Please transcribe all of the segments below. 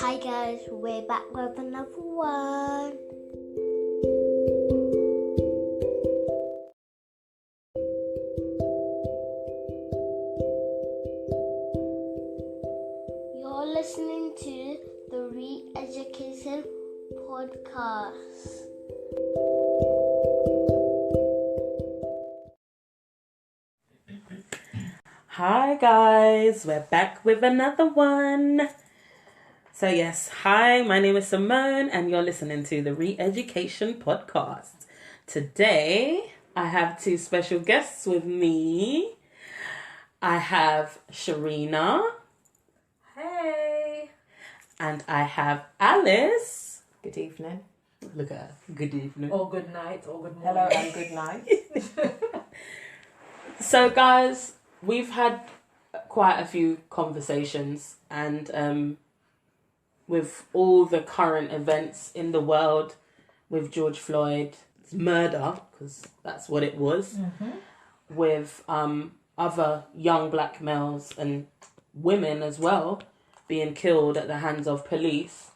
Hi guys, we're back with another one. You're listening to the Reeducation podcast. Hi guys, we're back with another one. So yes, hi, my name is Simone and you're listening to the Reeducation podcast. Today, I have two special guests with me. I have Sharina. Hey. And I have Alice. Good evening. Look at her. Good evening. Or good night, or good morning. Hello and good night. So guys, we've had quite a few conversations and with all the current events in the world with George Floyd's murder, because that's what it was, with other young black males and women as well being killed at the hands of police.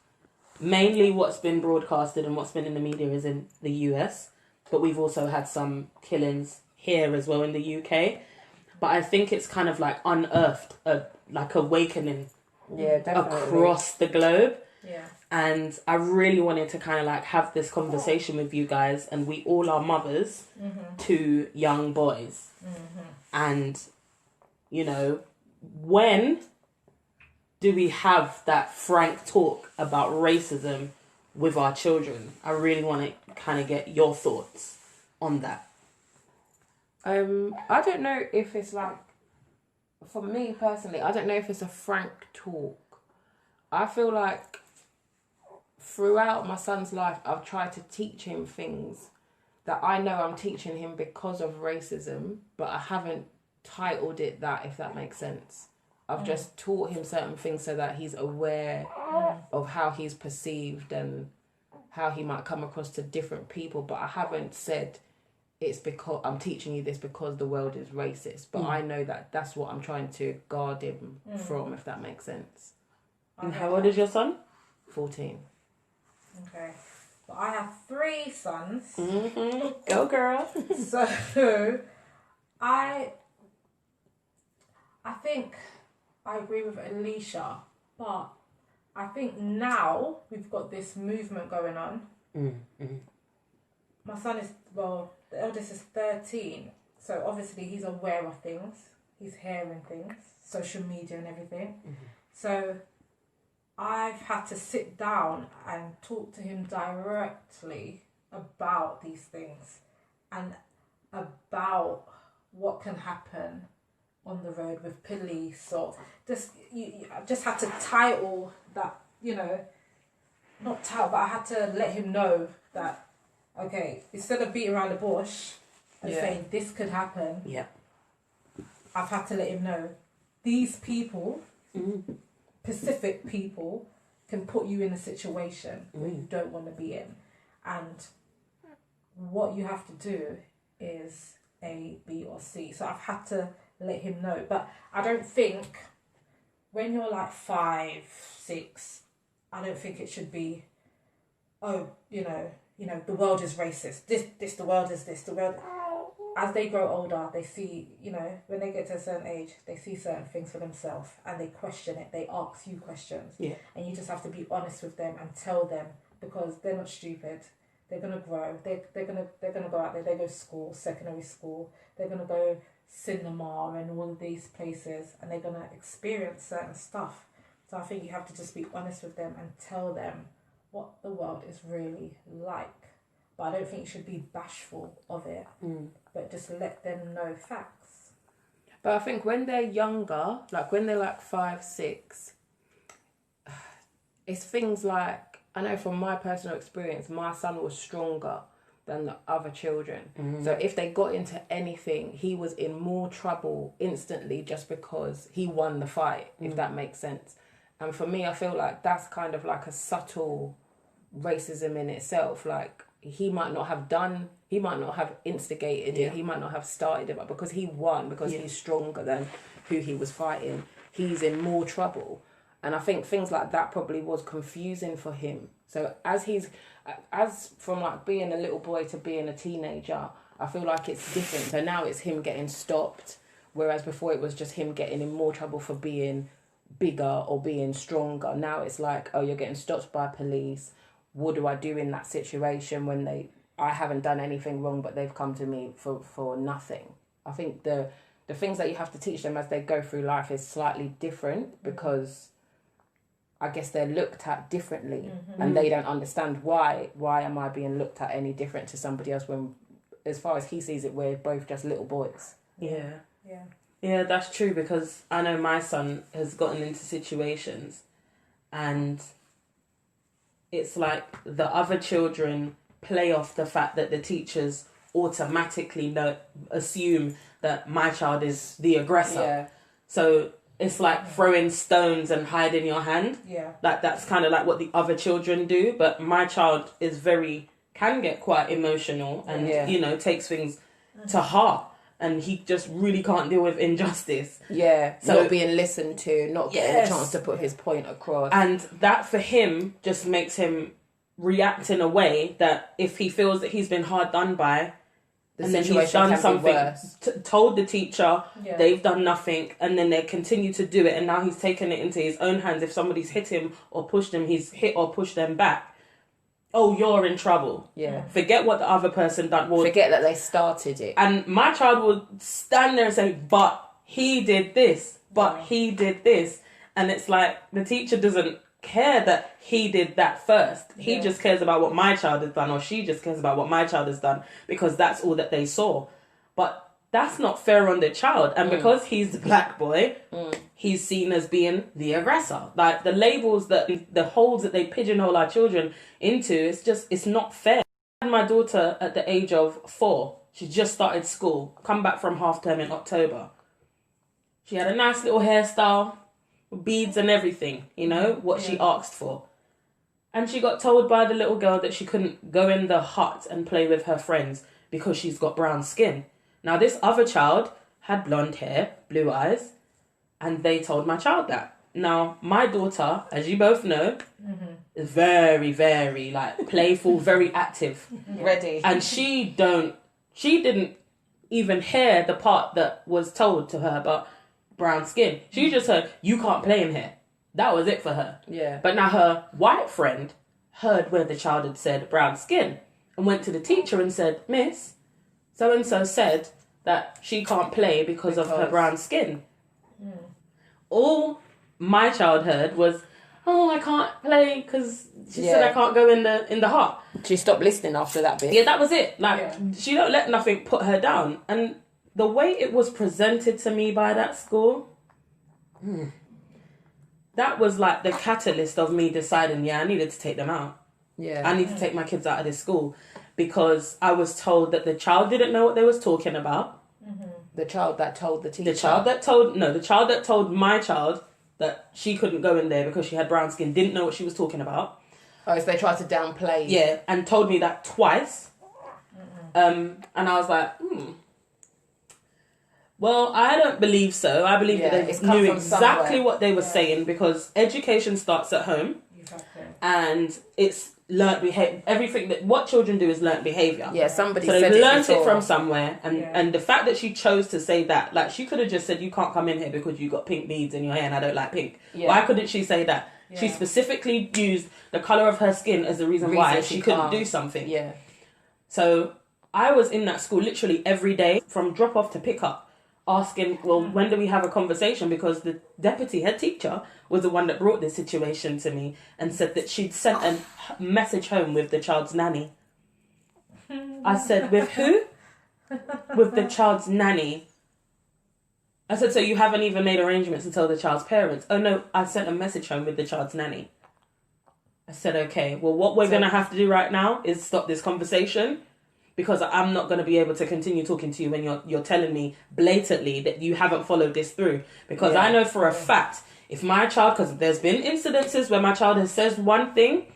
Mainly what's been broadcasted and what's been in the media is in the US, but we've also had some killings here as well in the UK. But I think it's kind of like unearthed a like awakening across the globe. Yeah. And I really wanted to kind of like have this conversation with you guys, and we all are mothers to young boys. And, you know, when do we have that frank talk about racism with our children? I really want to kind of get your thoughts on that. I don't know if it's like, for me personally, I don't know if it's a frank talk. I feel like throughout my son's life, I've tried to teach him things that I know I'm teaching him because of racism, but I haven't titled it that, if that makes sense. I've just taught him certain things so that he's aware of how he's perceived and how he might come across to different people, but I haven't said it's because I'm teaching you this because the world is racist, but I know that that's what I'm trying to guard him from, if that makes sense. And how old is your son? 14. Okay. Well, I have 3 sons. Go girl. So I think I agree with Alicia, but I think now we've got this movement going on. My son is, well, the eldest is 13, so obviously he's aware of things. He's hearing things, social media and everything. So I've had to sit down and talk to him directly about these things and about what can happen on the road with police, or just I just had to title that, you know, not title, but I had to let him know that, okay, instead of beating around the bush and saying this could happen, I've had to let him know these people, specific people, can put you in a situation where you don't want to be in, and what you have to do is A, B, or C. So I've had to let him know, but I don't think when you're like 5, 6, I don't think it should be, oh, you know, the world is racist. This, the world is this, the world. As they grow older, they see, you know, when they get to a certain age, they see certain things for themselves and they question it. They ask you questions. Yeah. And you just have to be honest with them and tell them, because they're not stupid. They're gonna grow. They're gonna go out there. They go to school, secondary school. They're gonna go cinema and all of these places, and they're gonna experience certain stuff. So I think you have to just be honest with them and tell them what the world is really like. But I don't think you should be bashful of it, but just let them know facts. But I think when they're younger, like when they're like 5, 6, it's things like, I know from my personal experience, my son was stronger than the other children. So if they got into anything, he was in more trouble instantly just because he won the fight, if that makes sense. And for me, I feel like that's kind of like a subtle racism in itself. Like, he might not have instigated it, he might not have started it, but because he won, because he's stronger than who he was fighting, he's in more trouble. And I think things like that probably was confusing for him. So as from like being a little boy to being a teenager, I feel like it's different. So now it's him getting stopped, whereas before it was just him getting in more trouble for being bigger or being stronger. Now it's like, oh, you're getting stopped by police. What do I do in that situation when I haven't done anything wrong, but they've come to me for nothing? I think the things that you have to teach them as they go through life is slightly different, because I guess they're looked at differently, and they don't understand why am I being looked at any different to somebody else, when as far as he sees it, we're both just little boys. Yeah, that's true, because I know my son has gotten into situations and it's like the other children play off the fact that the teachers automatically assume that my child is the aggressor. Yeah. So it's like throwing stones and hiding your hand. Yeah. Like that's kind of like what the other children do. But my child can get quite emotional and, takes things to heart. And he just really can't deal with injustice. Yeah, so not being listened to, not getting a chance to put his point across. And that for him just makes him react in a way that if he feels that he's been hard done by, and then he's done something, told the teacher, they've done nothing, and then they continue to do it, and now he's taken it into his own hands. If somebody's hit him or pushed him, he's hit or pushed them back. Oh, you're in trouble. Yeah. Forget what the other person done. Forget that they started it. And my child would stand there and say, but he did this, but he did this. And it's like the teacher doesn't care that he did that first. He just cares about what my child has done, or she just cares about what my child has done, because that's all that they saw. But that's not fair on the child. And because he's the black boy, he's seen as being the aggressor. Like the labels the holes that they pigeonhole our children into, it's not fair. I had my daughter at the age of 4. She just started school, come back from half term in October. She had a nice little hairstyle, beads and everything, what she asked for. And she got told by the little girl that she couldn't go in the hut and play with her friends because she's got brown skin. Now, this other child had blonde hair, blue eyes, and they told my child that. Now, my daughter, as you both know, is very, very, playful, very active. Ready. And she didn't even hear the part that was told to her about brown skin. She just heard, you can't play in here. That was it for her. Yeah. But now her white friend heard where the child had said brown skin and went to the teacher and said, Miss, so-and-so said that she can't play because of her brown skin. All my child heard was, oh, I can't play because she said I can't go in the hut. She stopped listening after that bit. Yeah, that was it. She don't let nothing put her down. And the way it was presented to me by that school, that was like the catalyst of me deciding, I needed to take them out. Yeah. I need to take my kids out of this school. Because I was told that the child didn't know what they was talking about. The child that told the teacher. The child that told my child that she couldn't go in there because she had brown skin didn't know what she was talking about. Oh, so they tried to downplay. Yeah, and told me that twice. And I was like, Well, I don't believe so. I believe that they knew exactly what they were saying, because education starts at home. Exactly. And it's learnt behavior. Everything what children do is learnt behavior. Yeah, somebody so said they've it learnt before. it from somewhere, and the fact that she chose to say that, she could have just said, you can't come in here because you got pink beads in your hair and I don't like pink. Why couldn't she say that? She specifically used the colour of her skin as the reason why she couldn't do something. Yeah. So I was in that school literally every day from drop off to pick up, asking, well, when do we have a conversation? Because the deputy head teacher was the one that brought this situation to me and said that she'd sent a message home with the child's nanny. I said, with who? With the child's nanny. I said, so you haven't even made arrangements to tell the child's parents? Oh no, I sent a message home with the child's nanny. I said, okay, well, what we're going to have to do right now is stop this conversation, because I'm not going to be able to continue talking to you when you're telling me blatantly that you haven't followed this through. Because I know for a fact, if my child, because there's been incidences where my child has said one thing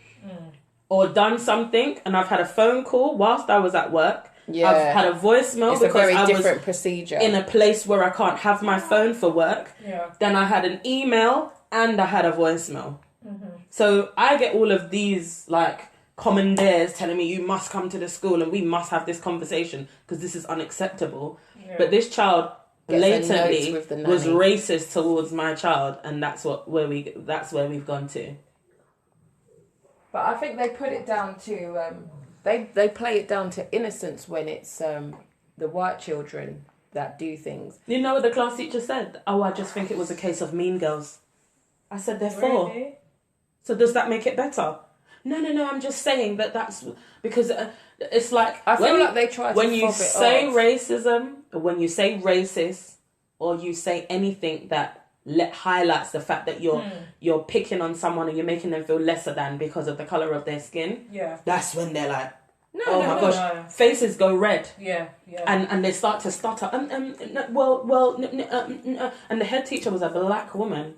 or done something, and I've had a phone call whilst I was at work. Yeah. I've had a voicemail it's because a very I different was procedure. in a place where I can't have my phone for work. Yeah. Then I had an email and I had a voicemail. So I get all of these like commandeers telling me you must come to the school and we must have this conversation because this is unacceptable. Yeah. But this child Gets the notes blatantly with the was nanny. racist towards my child, and that's where we've gone to. But I think they put it down to they play it down to innocence when it's the white children that do things. You know what the class teacher said? Oh, I just think it was a case of mean girls. I said they're four. Really? So does that make it better? No. I'm just saying that's because it's like I feel like they try to when you fob it say off. racism, or when you say racist, or you say anything that highlights the fact that you're picking on someone and you're making them feel lesser than because of the color of their skin. Yeah. That's when they're like, No, my gosh, faces go red. Yeah. And they start to stutter. And the head teacher was a black woman.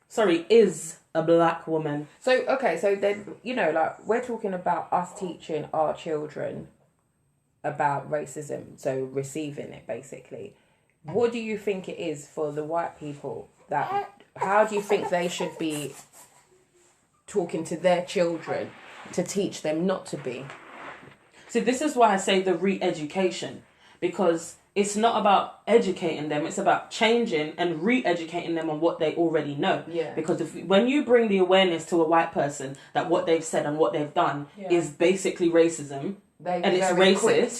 Sorry, is a black woman. So then like we're talking about us teaching our children about racism, so receiving it basically. What do you think it is for the white people how do you think they should be talking to their children to teach them not to be? See, this is why I say the re-education, because it's not about educating them, it's about changing and re-educating them on what they already know. Yeah. Because when you bring the awareness to a white person that what they've said and what they've done is basically racism, and it's racist,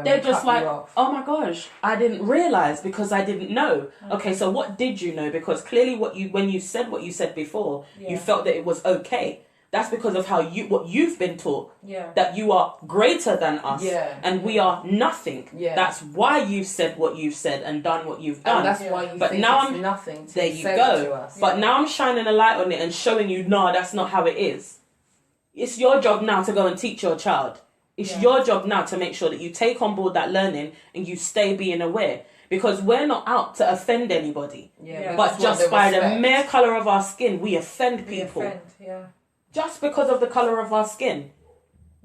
they're just like, oh my gosh, I didn't realise because I didn't know. Okay, so what did you know? Because clearly when you said what you said before, you felt that it was okay. That's because of what you've been taught. Yeah. That you are greater than us. Yeah. And we are nothing. Yeah. That's why you've said what you've said and done what you've done. And that's why you but think now it's nothing to there you say go. to us. But now I'm shining a light on it and showing you, no, that's not how it is. It's your job now to go and teach your child. It's your job now to make sure that you take on board that learning and you stay being aware. Because we're not out to offend anybody. Yeah. But just by the mere colour of our skin, we offend people. Just because of the colour of our skin.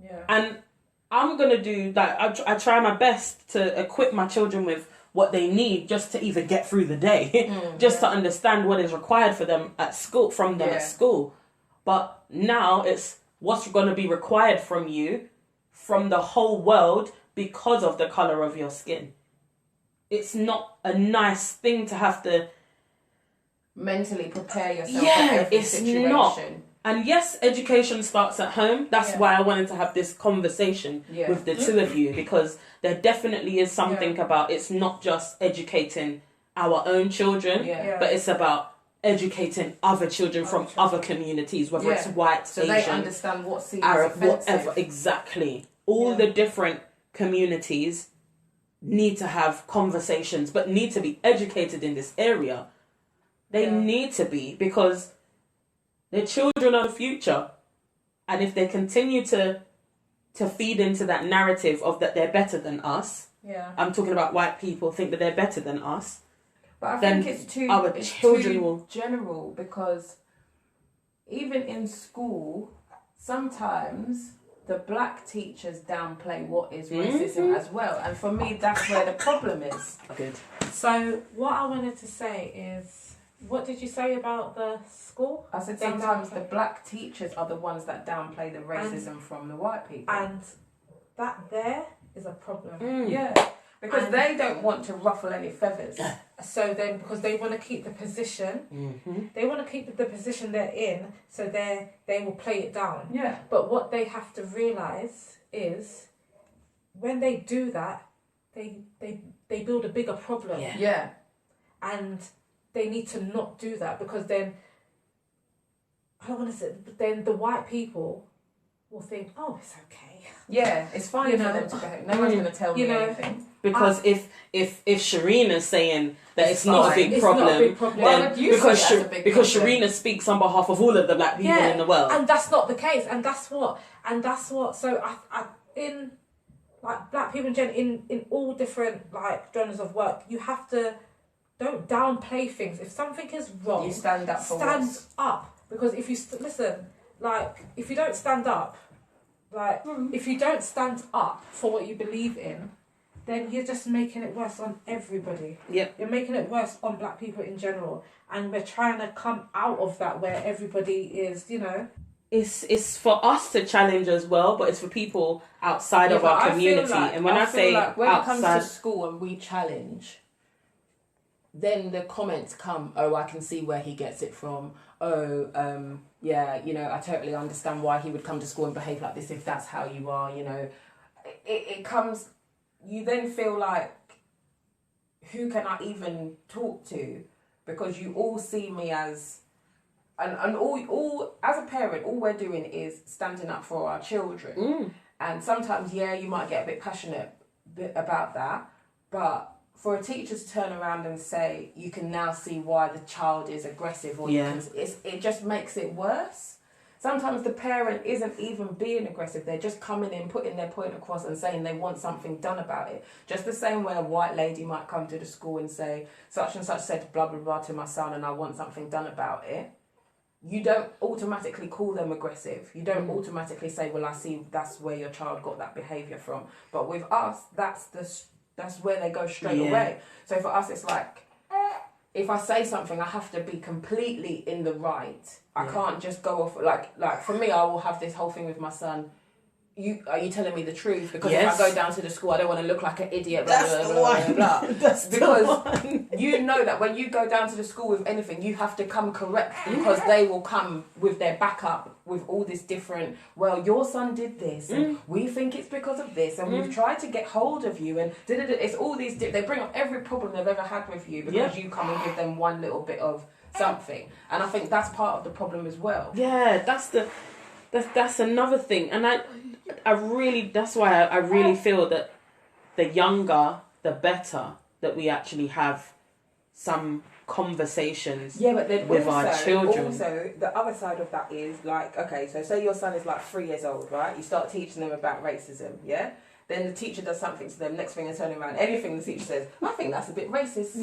Yeah. And I'm going to do that. I try my best to equip my children with what they need just to even get through the day. To understand what is required for them at school, from them at school. But now it's what's going to be required from you, from the whole world, because of the colour of your skin. It's not a nice thing to have to mentally prepare yourself for every situation. Not. And yes, education starts at home. That's why I wanted to have this conversation with the two of you, because there definitely is something about it's not just educating our own children, but it's about educating other children from other communities, whether it's white, so Asian, they understand what seems Arab, offensive. whatever. Exactly. All the different communities need to have conversations, but need to be educated in this area. They need to be, because their children are the future. And if they continue to feed into that narrative of that they're better than us, I'm talking about white people think that they're better than us. But I think it's too general, because even in school, sometimes the black teachers downplay what is racism as well. And for me, that's where the problem is. Good. So what I wanted to say is, what did you say about the school? I said sometimes the black teachers are the ones that downplay the racism from the white people. And that there is a problem. Yeah, because they don't want to ruffle any feathers. So then, because they want to keep the position, they want to keep the position they're in, so they will play it down. Yeah. But what they have to realise is, when they do that, they build a bigger problem. Yeah. And they need to not do that, because then, I don't want to say, but then the white people will think, oh, it's okay. Yeah, it's fine for them to go. No one's going to tell me anything. Because if Shireena's saying that it's not a big problem, not a big problem. then Why would you because see it as a big because problem? Shireen speaks on behalf of all of the black people in the world. And that's not the case. And that's what. So I in like black people in all different like genres of work, you have to don't downplay things. If something is wrong, You stand up for stand what's... up. Because if you listen, like if you don't stand up, like if you don't stand up for what you believe in, then you're just making it worse on everybody. Yep. You're making it worse on black people in general. And we're trying to come out of that where everybody is, you know. It's for us to challenge as well, but it's for people outside of our community. And when I say like when outside, it comes to school and we challenge, then the comments come, oh, I can see where he gets it from. Oh, yeah, you know, I totally understand why he would come to school and behave like this if that's how you are, you know. It comes, you then feel like, who can I even talk to? Because you all see me as, and all as a parent, all we're doing is standing up for our children. And sometimes, yeah, you might get a bit passionate about that, but for a teacher to turn around and say, you can now see why the child is aggressive, or it just makes it worse. Sometimes the parent isn't even being aggressive. They're just coming in, putting their point across and saying they want something done about it. Just the same way a white lady might come to the school and say, such and such said blah, blah, blah to my son and I want something done about it. You don't automatically call them aggressive. You don't automatically say, well, I see that's where your child got that behaviour from. But with us, that's where they go straight away. So for us, it's like, if I say something, I have to be completely in the right. I can't just go off, like for me, I will have this whole thing with my son. Are you telling me the truth? Because if I go down to the school, I don't want to look like an idiot. Blah, That's blah, the blah, one. blah, blah. That's because the one. you know that when you go down to the school with anything, you have to come correct, because they will come with their backup with all this different, well, your son did this and we think it's because of this and we've tried to get hold of you and it's all these, they bring up every problem they've ever had with you because you come and give them one little bit of something. And I think that's part of the problem as well. Yeah, that's another thing. And I really, that's why I really feel that the younger, the better that we actually have some conversations but then with our children. Also, the other side of that is like, okay, so say your son is like 3 years old, right? You start teaching them about racism, yeah? Then the teacher does something to them, next thing they're turning around, anything the teacher says, I think that's a bit racist.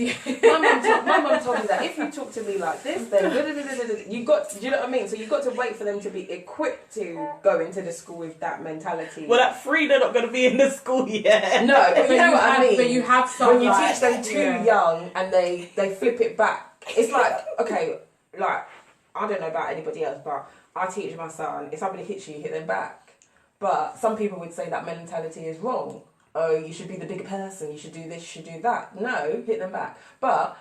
My mum told me that if you talk to me like this, then you got, do you know what I mean? So you've got to wait for them to be equipped to go into the school with that mentality. Well, at 3, they're not going to be in the school yet. No, but you know what I mean? But you have some, when you teach them too young and they flip it back, it's like, okay, like, I don't know about anybody else, but I teach my son, if somebody hits you, you hit them back. But some people would say that mentality is wrong. Oh, you should be the bigger person, you should do this, you should do that. No, hit them back. But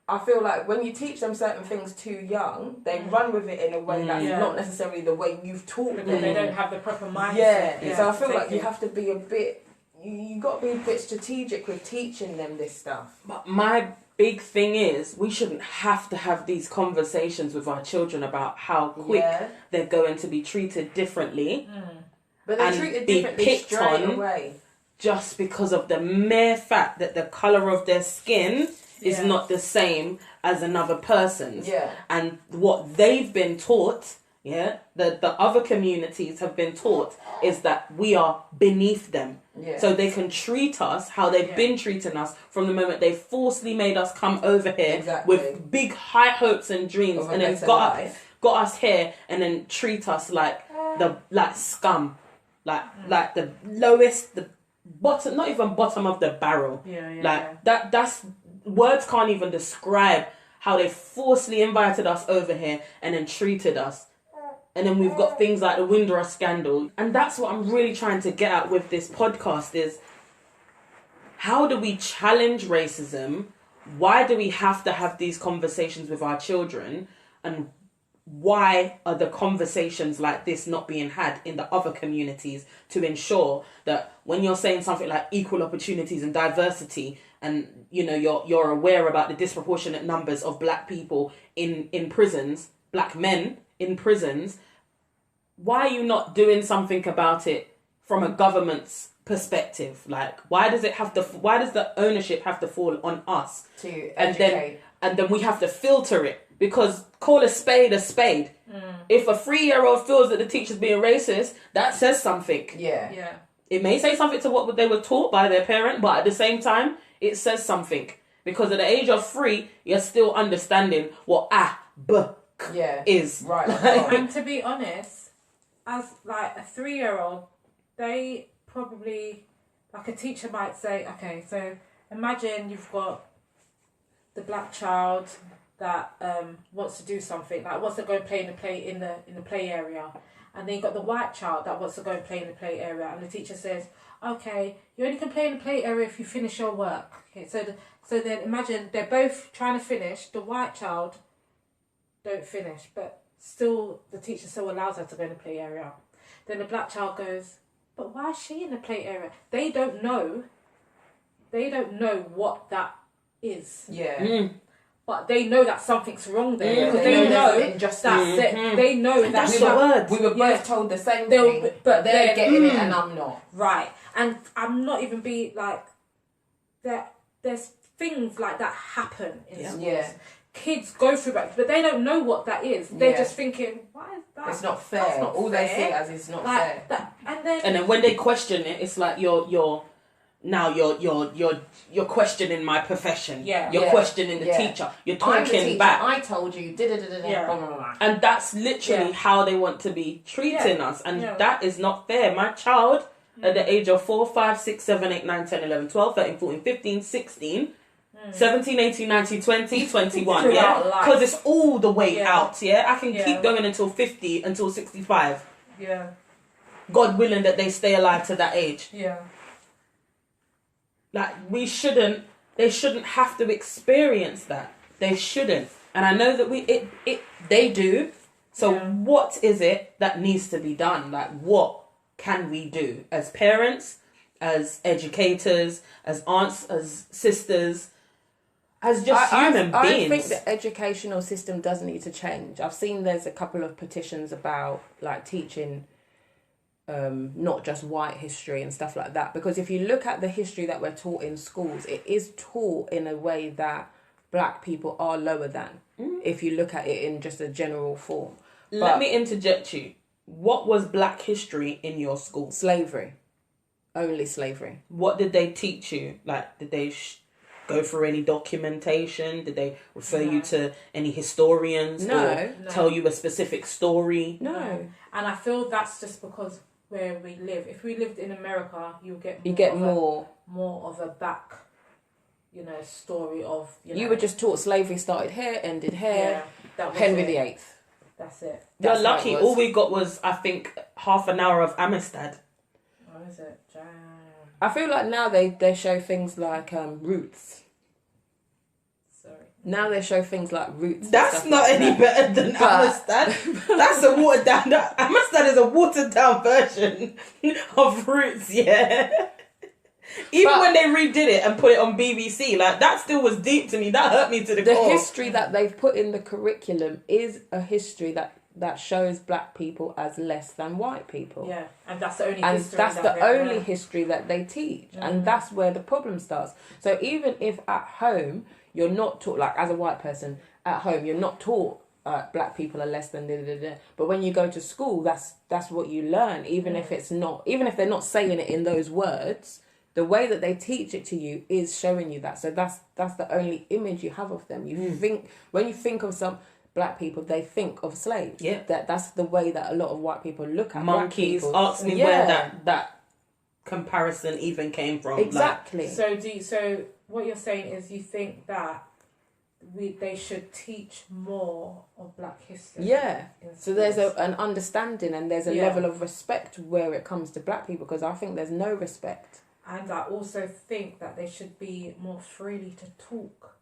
I feel like when you teach them certain things too young, they run with it in a way that's not necessarily the way you've taught them. Because they don't have the proper mindset. So I feel like you have to be a bit, you got to be a bit strategic with teaching them this stuff. But my big thing is, we shouldn't have to have these conversations with our children about how quick they're going to be treated differently. But they're treated differently straight away. Just because of the mere fact that the colour of their skin is not the same as another person's. And what they've been taught, the other communities have been taught, is that we are beneath them. So they can treat us how they've been treating us from the moment they forcibly made us come over here with big high hopes and dreams, and then got us here and then treat us like scum. Like the lowest, the bottom, not even bottom of the barrel. That's words can't even describe how they forcibly invited us over here and then treated us. And then we've got things like the Windrush scandal. And that's what I'm really trying to get at with this podcast is, how do we challenge racism? Why do we have to have these conversations with our children? And why are the conversations like this not being had in the other communities to ensure that when you're saying something like equal opportunities and diversity, and you know you're aware about the disproportionate numbers of black people in prisons, black men in prisons, why are you not doing something about it from a government's perspective? Like, why does the ownership have to fall on us to educate? And then we have to filter it? Because call a spade a spade. If a 3-year-old feels that the teacher's being racist, that says something. It may say something to what they were taught by their parent, but at the same time, it says something. Because at the age of 3, you're still understanding what is. Right. And to be honest, as like a 3-year-old, they probably like a teacher might say, okay, so imagine you've got the black child that wants to do something, like wants to go and play in the play area, and then you've got the white child that wants to go and play in the play area, and the teacher says, okay, you only can play in the play area if you finish your work. Okay, so then imagine they're both trying to finish. The white child don't finish, but still the teacher still allows her to go in the play area. Then the black child goes, but why is she in the play area? They don't know what that is. Yeah. But they know that something's wrong there. Because They they know know there's injustice. that they know that That's the word. We were both told the same thing, but they're getting it and I'm not. Right. And I'm not even being like there's things like that happen in schools. Yeah. Kids go through that, but they don't know what that is. They're just thinking, why is that? It's not fair. That's not All fair. they see as it's not Like fair. that, and then when they question it, it's like you're questioning my profession. Yeah. You're Yeah. questioning the Yeah. teacher. You're I'm the talking teacher, back. I told you. Yeah. Blah, blah, blah. And that's literally Yeah. how they want to be treating us. And Yeah. that is not fair. My child at the age of 4, 5, 6, 7, 8, 9, 10, 11, 12, 13, 14, 15, 16, 17, 18, 19, 20, 21. Yeah? Throughout life. Because it's all the way Yeah. out. Yeah? I can Yeah. keep going until 50, until 65. yeah, God willing that they stay alive to that age. yeah, Like, they shouldn't have to experience that. They shouldn't. And I know that they do. So Yeah. what is it that needs to be done? Like, what can we do as parents, as educators, as aunts, as sisters, as just human beings? I think the educational system does need to change. I've seen there's a couple of petitions about like teaching not just white history and stuff like that, because if you look at the history that we're taught in schools, it is taught in a way that black people are lower than, if you look at it in just a general form. Let me interject you. What was black history in your school? Slavery. Only slavery. What did they teach you? Like, did they go through any documentation? Did they refer you to any historians? No. Or tell you a specific story? No. And I feel that's just because where we live. If we lived in America, you get more. more of a back, story of You were just taught slavery started here, ended here. that was Henry it. VIII. That's it. You're That's how it lucky. was. All we got was, I think, half an hour of Amistad. What is it? Damn. I feel like now they show things like roots. Sorry. Now they show things like roots. and That's stuff not like any that. better than But- Amistad. That's a watered down. Amistad is a watered down version of Roots. Yeah. Even But- when they redid it and put it on BBC, like that still was deep to me. That hurt me to the The core. history that they've put in the curriculum is a history that shows black people as less than white people. Yeah, and that's the only And history that's that the they only learn. history that they teach. And that's where the problem starts. So even if at home you're not taught, like as a white person, at home you're not taught black people are less than but when you go to school, that's what you learn. Even if they're not saying it in those words, the way that they teach it to you is showing you that. So that's the only image you have of them. You think, when you think of some black people, they think of slaves. Yeah. That's the way that a lot of white people look at Monkeys. black people. Ask me where that comparison even came from. Exactly. So what you're saying is you think that they should teach more of black history. Yeah. in So there's schools. an understanding and there's a Yeah. level of respect where it comes to black people, because I think there's no respect. And I also think that they should be more freely to talk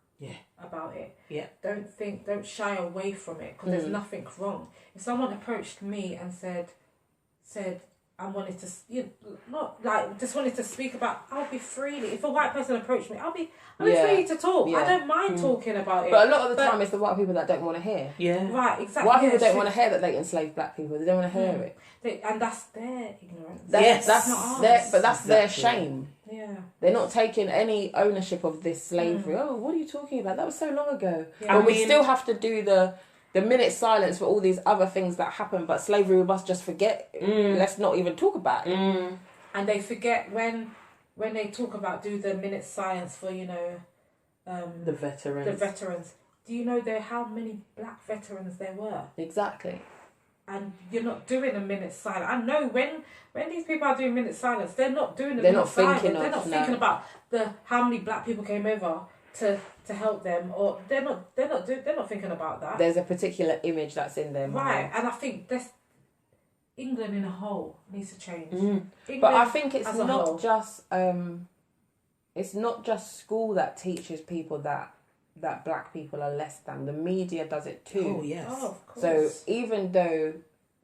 about it. Yeah. Don't shy away from it, because there's nothing wrong. If someone approached me and said I wanted to, just wanted to speak about, I'll be freely. If a white person approached me, I'll be Yeah. free to talk. Yeah. I don't mind talking about it. But a lot of the time it's the white people that don't want to hear. Yeah. Right, exactly. White people yeah, don't want to hear that they enslaved black people. They don't want to hear it. and that's their ignorance. Yes. That's not their, ours. but that's their Exactly. shame. Yeah. They're not taking any ownership of this slavery. Oh, what are you talking about? That was so long ago. Yeah. But I we mean- still have to do the minute silence for all these other things that happen. But slavery, we must just forget. Let's not even talk about it. And they forget when they talk about do the minute silence for The veterans. the veterans. Do you know how many black veterans there were? Exactly. and you're not doing a minute's silence. I know when these people are doing minute silence, they're not doing a They're minute not thinking silence. They're not of, thinking no. about how many black people came over to help them, or they're not thinking about that. There's a particular image that's in their mind. Right, and I think that's England in a whole needs to change. But I think it's as a not whole. just it's not just school that teaches people that black people are less than. The media does it too. Oh, yes. Oh, of course. So even though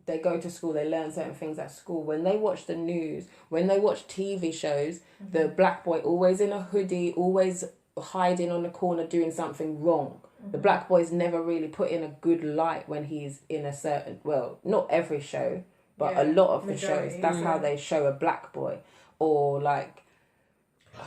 they go to school, they learn certain things at school. When they watch the news, when they watch TV shows, the black boy always in a hoodie, always hiding on the corner doing something wrong. The black boy's never really put in a good light when he's in a certain, well, not every show, but a lot of the majority, shows. That's how they show a black boy. Or like...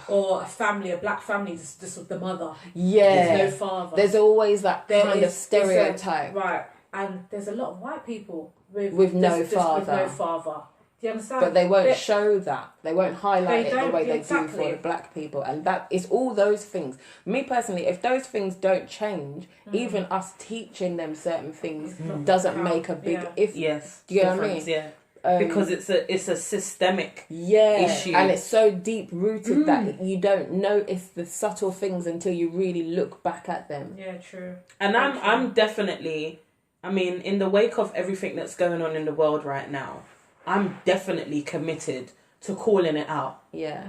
Or a black family, just with the mother. Yeah. There's no father. There's always that There kind of is- stereotype. Right, and there's a lot of white people with no just father. with no father. Do you understand? But they won't show that. They won't highlight They it the don't, way they exactly. do for the black people. And that is all those things. Me personally, if those things don't change, even us teaching them certain things doesn't make a big... Yes. Do you know what I difference, mean? Yeah. Because it's a systemic issue. And it's so deep rooted that you don't notice the subtle things until you really look back at them. Yeah, true. And I'm definitely, I mean, in the wake of everything that's going on in the world right now, I'm definitely committed to calling it out. Yeah.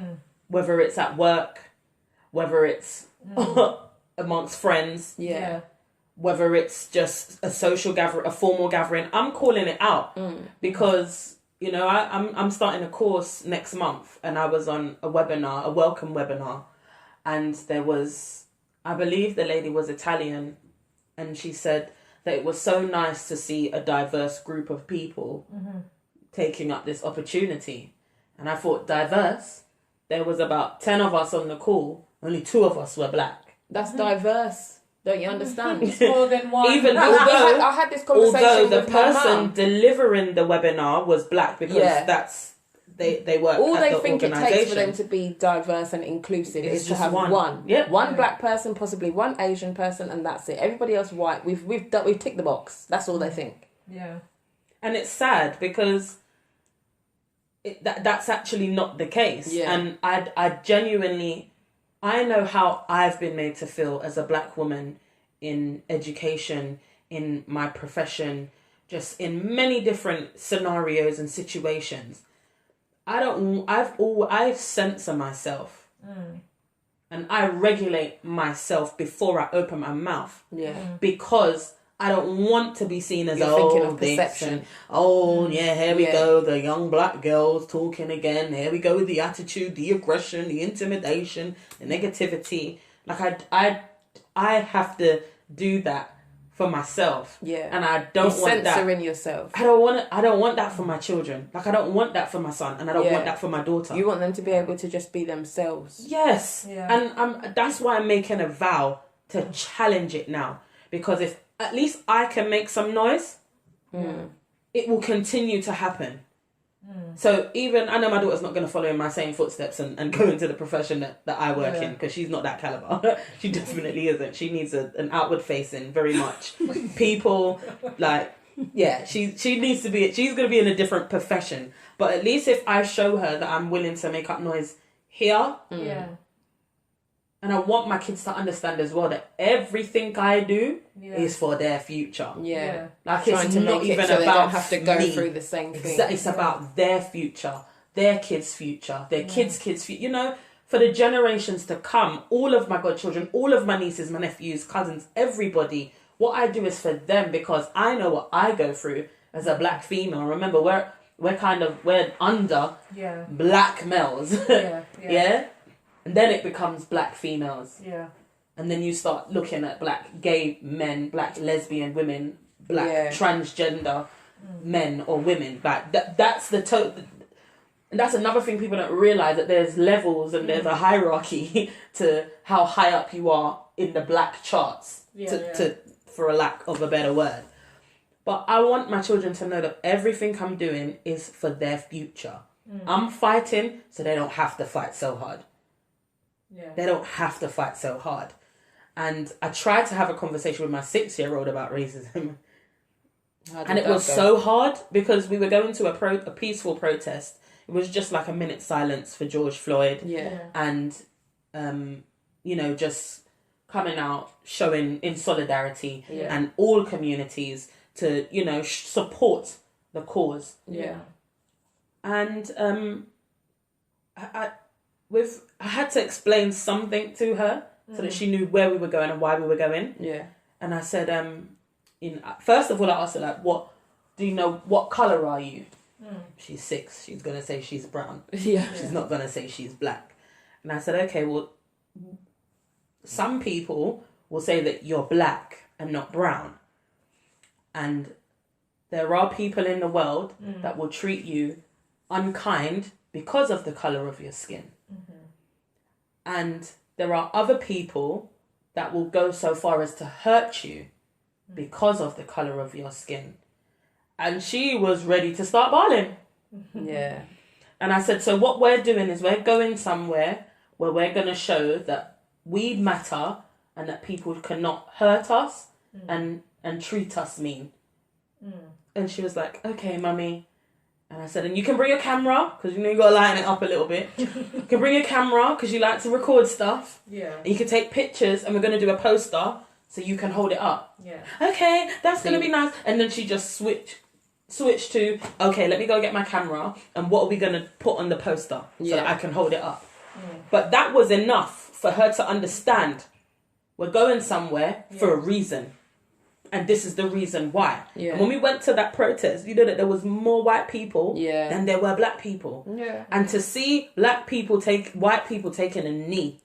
Whether it's at work, whether it's amongst friends, Yeah. whether it's just a social gathering, a formal gathering, I'm calling it out because, you know, I'm starting a course next month, and I was on a webinar, a welcome webinar, and there was, I believe the lady was Italian, and she said that it was so nice to see a diverse group of people taking up this opportunity. And I thought, diverse? There was about 10 of us on the call, only 2 of us were black. That's diverse. Don't you understand? It's more than one. Even I had this conversation although the with my person mum. delivering the webinar was black, because that's they work All at they the think it organisation. takes for them to be diverse and inclusive It's is to just have one. one Yep. black person, possibly one Asian person, and that's it. Everybody else white. We've ticked the box. That's all they think. Yeah. And it's sad because that's actually not the case. Yeah. And I genuinely, I know how I've been made to feel as a black woman in education, in my profession, just in many different scenarios and situations. I censor myself. And I regulate myself before I open my mouth. Yeah. Because I don't want to be seen as You're thinking of this perception. and, here we go, the young black girls talking again. Here we go with the attitude, the aggression, the intimidation, the negativity. Like I have to do that for myself. Yeah. And I don't You're want that. censoring yourself. I don't want that for my children. Like, I don't want that for my son, and I don't want that for my daughter. You want them to be able to just be themselves. Yes. Yeah. And that's why I'm making a vow to challenge it now. Because if at least I can make some noise, it will continue to happen. So even, I know my daughter's not going to follow in my same footsteps and go into the profession that I work in, because she's not that caliber. She definitely isn't. She needs an outward facing, very much. People, like, yeah, she needs to be, she's going to be in a different profession. But at least if I show her that I'm willing to make up noise here, Yeah. and I want my kids to understand as well that everything I do is for their future. Yeah. Like, Trying it's to not make it even so about they don't have to go me. through the same thing. It's about their future, their kids' future, their kids' future. You know, for the generations to come, all of my godchildren, all of my nieces, my nephews, cousins, everybody, what I do is for them, because I know what I go through as a black female. Remember, we're under black males. Yeah? And then it becomes black females. Yeah. And then you start looking at black gay men, black lesbian women, black transgender men or women. Like that's that's another thing people don't realise, that there's levels and there's a hierarchy to how high up you are in the black charts. To for a lack of a better word. But I want my children to know that everything I'm doing is for their future. I'm fighting so they don't have to fight so hard. Yeah. They don't have to fight so hard. And I tried to have a conversation with my 6-year-old about racism. And it was so hard because we were going to a peaceful protest. It was just like a minute silence for George Floyd. Yeah. And, you know, just coming out, showing in solidarity and all communities to, you know, support the cause. Yeah. And I had to explain something to her so that she knew where we were going and why we were going. Yeah. And I said, first of all, I asked her, like, what colour are you? She's 6. She's going to say she's brown. Yeah. She's not going to say she's black. And I said, okay, well, some people will say that you're black and not brown. And there are people in the world that will treat you unkind because of the colour of your skin. And there are other people that will go so far as to hurt you because of the colour of your skin. And she was ready to start bawling. Yeah. And I said, so what we're doing is we're going somewhere where we're going to show that we matter and that people cannot hurt us and treat us mean. And she was like, okay, mummy. And I said, and you can bring your camera, because you know you got to lighten it up a little bit. You can bring your camera, because you like to record stuff. Yeah. And you can take pictures, and we're going to do a poster, so you can hold it up. Yeah. Okay, that's going to be nice. And then she just switched to, okay, let me go get my camera, and what are we going to put on the poster, so that I can hold it up. But that was enough for her to understand we're going somewhere for a reason. And this is the reason why. Yeah. And when we went to that protest, you know that there was more white people than there were black people. Yeah. And to see white people taking a knee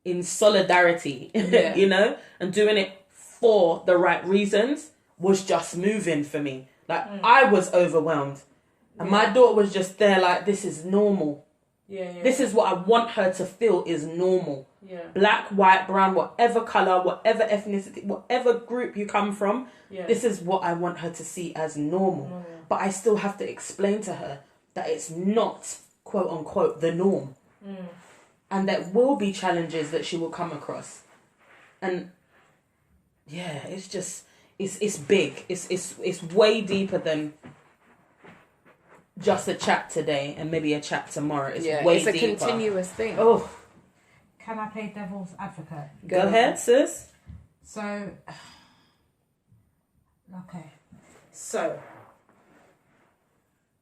in solidarity, you know, and doing it for the right reasons was just moving for me. Like, I was overwhelmed. And my daughter was just there like, this is normal. Yeah. This is what I want her to feel is normal. Yeah. Black, white, brown, whatever colour, whatever ethnicity, whatever group you come from, this is what I want her to see as normal. But I still have to explain to her that it's not, quote unquote, the norm. And there will be challenges that she will come across. And yeah, it's just, it's big. It's way deeper than just a chat today and maybe a chat tomorrow. It's way it's a deeper. continuous thing. Oh, Can I play devil's advocate? go ahead, sis. So, okay. So,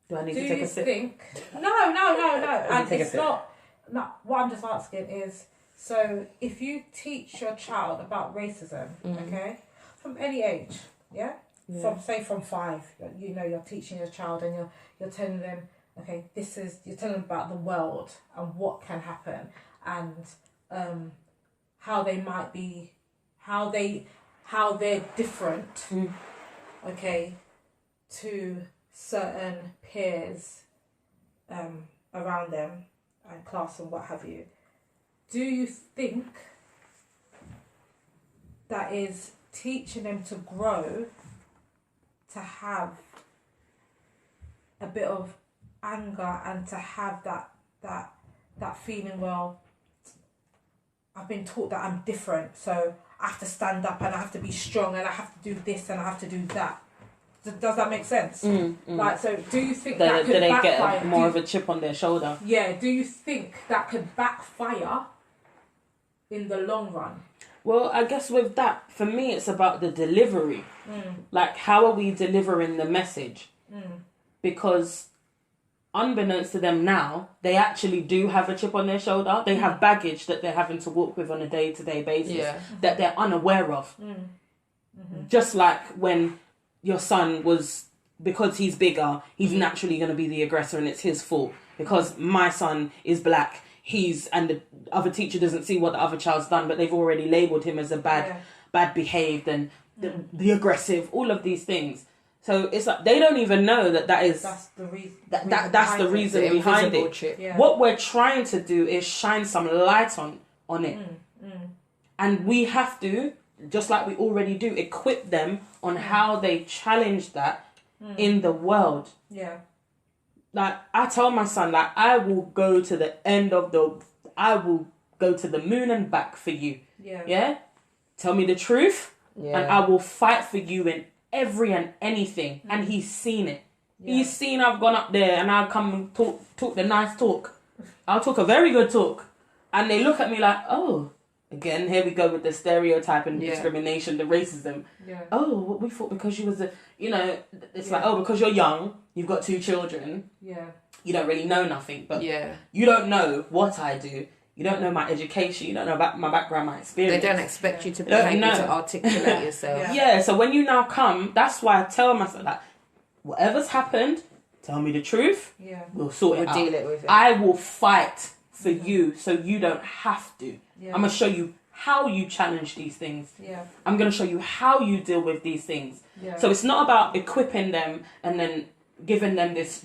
Do I need do to take you a sip? think? No. And take a it's sip. not. What I'm just asking is, so if you teach your child about racism, okay, from any age, yeah, from 5, you know, you're teaching your child and you're telling them, okay, you're telling them about the world and what can happen and how they might be, how they're different, okay, to certain peers around them and class and what have you. Do you think that is teaching them to grow, to have a bit of anger and to have that feeling, well, I've been taught that I'm different, so I have to stand up and I have to be strong and I have to do this and I have to do that. Does that make sense? Like, so do you think that could backfire? Get more of a chip on their shoulder? Yeah, do you think that could backfire in the long run? Well, I guess with that, for me, it's about the delivery. Like, how are we delivering the message? Because unbeknownst to them now, they actually do have a chip on their shoulder. They have baggage that they're having to walk with on a day-to-day basis that they're unaware of. Just like when your son was, because he's bigger, he's naturally going to be the aggressor and it's his fault. Because my son is black, and the other teacher doesn't see what the other child's done, but they've already labelled him as a bad behaved and the aggressive, all of these things. So it's like they don't even know that's the reason. That's the reason behind it. Yeah. What we're trying to do is shine some light on it, and we have to, just like we already do, equip them on how they challenge that in the world. Yeah. Like, I tell my son, like, I will go to the moon and back for you. Yeah. Yeah? Tell me the truth, and I will fight for you in every and anything, and he's seen it. Yeah. He's seen I've gone up there and I'll come and talk the nice talk. I'll talk a very good talk. And they look at me like, oh, again, here we go with the stereotype and discrimination, the racism. Yeah. Oh, what we thought because you was it's like, oh, because you're young, you've got 2 children. Yeah. You don't really know nothing. But Yeah. you don't know what I do. You don't know my education. You don't know about my background, my experience. They don't expect you to be able to articulate yourself. Yeah, so when you now come, that's why I tell myself, like, whatever's happened, tell me the truth. Yeah. We'll sort it out. We'll deal it with it. I will fight for you so you don't have to. Yeah. I'm going to show you how you challenge these things. Yeah. I'm going to show you how you deal with these things. Yeah. So it's not about equipping them and then giving them this